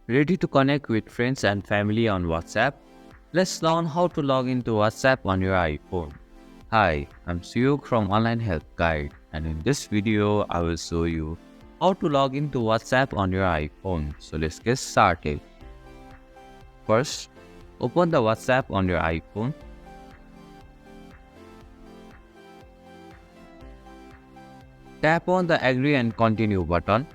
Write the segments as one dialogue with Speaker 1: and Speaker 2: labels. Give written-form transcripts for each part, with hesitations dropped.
Speaker 1: Ready to connect with friends and family on WhatsApp? Let's learn how to log into WhatsApp on your iPhone. Hi, I'm Suyuk from Online Help Guide, and in this video, I will show you how to log into WhatsApp on your iPhone. So let's get started. First, open the WhatsApp on your iPhone. Tap on the Agree and Continue button.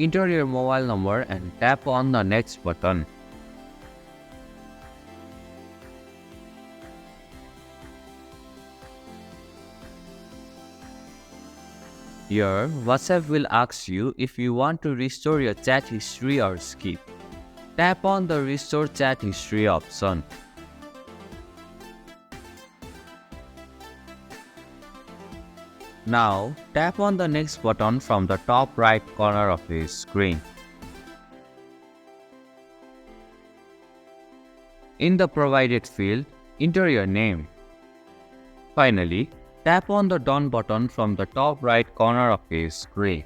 Speaker 1: Enter your mobile number and tap on the Next button. Here, WhatsApp will ask you if you want to restore your chat history or skip. Tap on the Restore Chat History option. Now, tap on the Next button from the top right corner of the screen. In the provided field, enter your name. Finally, tap on the Done button from the top right corner of the screen.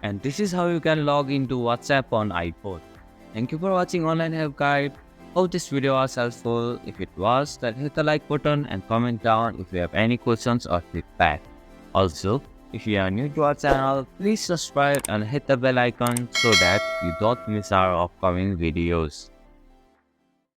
Speaker 1: And this is how you can log into WhatsApp on iPhone. Thank you for watching Online Help Guide. Hope this video was helpful. If it was, then hit the like button and comment down if you have any questions or feedback. Also, if you are new to our channel, please subscribe and hit the bell icon so that you don't miss our upcoming videos.